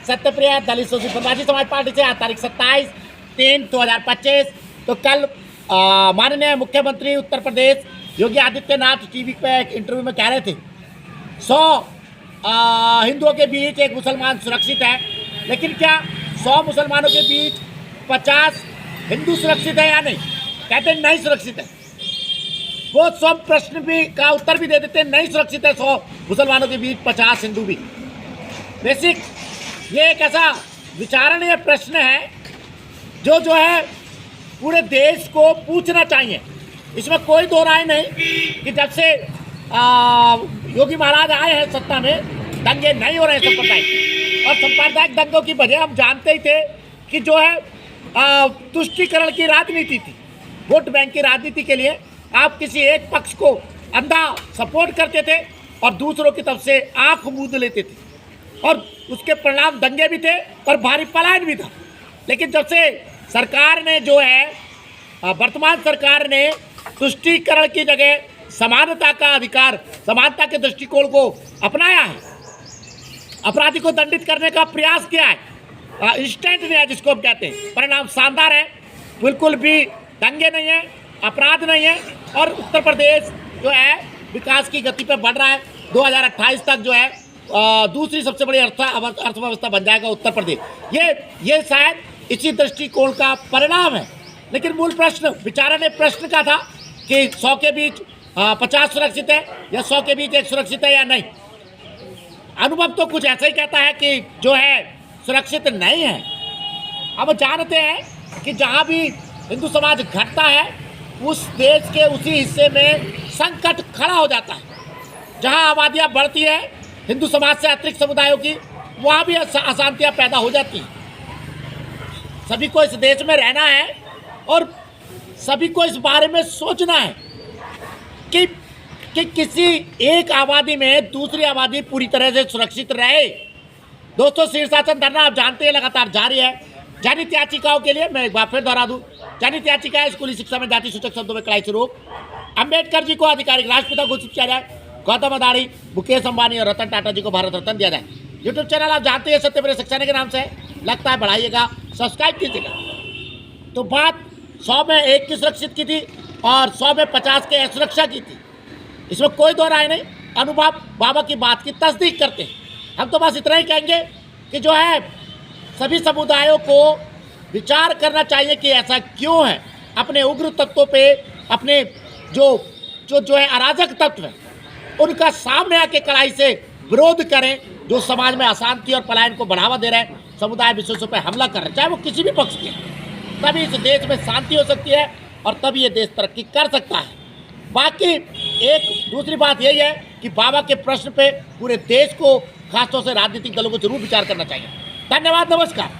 सत्यप्रिया दलित शोषित प्रवासी समाज पार्टी से आज तारीख 27/3/2025। तो कल माननीय मुख्यमंत्री उत्तर प्रदेश योगी आदित्यनाथ टीवी पे एक इंटरव्यू में कह रहे थे 100 हिंदुओं के बीच एक मुसलमान सुरक्षित है, लेकिन क्या 100 मुसलमानों के बीच 50 हिंदू सुरक्षित है या नहीं? कहते हैं नहीं सुरक्षित है। वो सब प्रश्न भी का उत्तर भी दे देते हैं, नहीं सुरक्षित है 100 मुसलमानों के बीच 50 हिंदू भी। बेसिक ये एक ऐसा विचारणीय प्रश्न है जो है पूरे देश को पूछना चाहिए। इसमें कोई दो राय नहीं कि जब से योगी महाराज आए हैं सत्ता में, दंगे नहीं हो रहे सांप्रदायिक, और सांप्रदायिक दंगों की वजह हम जानते ही थे कि जो है तुष्टीकरण की राजनीति थी। वोट बैंक की राजनीति के लिए आप किसी एक पक्ष को अंधा सपोर्ट करते थे और दूसरों की तरफ से आंख मूंद लेते थे, और उसके परिणाम दंगे भी थे और भारी पलायन भी था। लेकिन जब से सरकार ने जो है वर्तमान सरकार ने तुष्टीकरण की जगह समानता का अधिकार, समानता के दृष्टिकोण को अपनाया है, अपराधी को दंडित करने का प्रयास किया है, इंस्टेंट न्याय जिसको हम कहते हैं, परिणाम शानदार है। बिल्कुल भी दंगे नहीं है, अपराध नहीं है, और उत्तर प्रदेश जो है विकास की गति पर बढ़ रहा है। 2028 तक जो है दूसरी सबसे बड़ी अर्थव्यवस्था बन जाएगा उत्तर प्रदेश। ये शायद इसी दृष्टिकोण का परिणाम है। लेकिन मूल प्रश्न विचारणीय प्रश्न का था कि 100 के बीच 50 सुरक्षित है या 100 के बीच 1 सुरक्षित है या नहीं। अनुभव तो कुछ ऐसा ही कहता है कि जो है सुरक्षित नहीं है। हम जानते हैं कि जहाँ भी हिंदू समाज घटता है उस देश के उसी हिस्से में संकट खड़ा हो जाता है। जहाँ आबादियाँ बढ़ती है हिंदू समाज से अतिरिक्त समुदायों की, वहाँ भी अशांतियाँ पैदा हो जाती हैं। सभी को इस देश में रहना है और सभी को इस बारे में सोचना है कि किसी एक आबादी में दूसरी आबादी पूरी तरह से सुरक्षित रहे। दोस्तों, शीर्षासन धरना आप जानते हैं लगातार जारी है। जनहित याचिकाओं के लिए मैं एक बार फिर दोहरा दूं, जनहित याचिका है स्कूली शिक्षा में जाति सूचक शब्दों में कड़ाई से रोक, अम्बेडकर जी को आधिकारिक राष्ट्रपिता घोषित किया जाए, गौतम अदानी, मुकेश अंबानी और रतन टाटा जी को भारत रत्न दिया जाए। यूट्यूब चैनल आप जानते हैं सत्यप्रिया सक्सेना के नाम से लगता है, बढ़ाइएगा, सब्सक्राइब कीजिएगा। तो बात 100 में 1 की सुरक्षित की थी और 100 में 50 के असुरक्षा की थी, इसमें कोई दो राय नहीं। अनुभव बाबा की बात की तस्दीक करते हैं। हम तो बस इतना ही कहेंगे कि जो है सभी समुदायों को विचार करना चाहिए कि ऐसा क्यों है। अपने उग्र तत्वों पे, अपने जो है अराजक तत्व है, उनका सामने आके कड़ाई से विरोध करें, जो समाज में अशांति और पलायन को बढ़ावा दे रहे हैं, समुदाय विशेषों पर हमला कर रहे हैं, चाहे वो किसी भी पक्ष के, तभी इस देश में शांति हो सकती है और तभी ये देश तरक्की कर सकता है। बाकी एक दूसरी बात यही है कि बाबा के प्रश्न पे पूरे देश को, खासतौर से राजनीतिक दलों को जरूर विचार करना चाहिए। धन्यवाद, नमस्कार।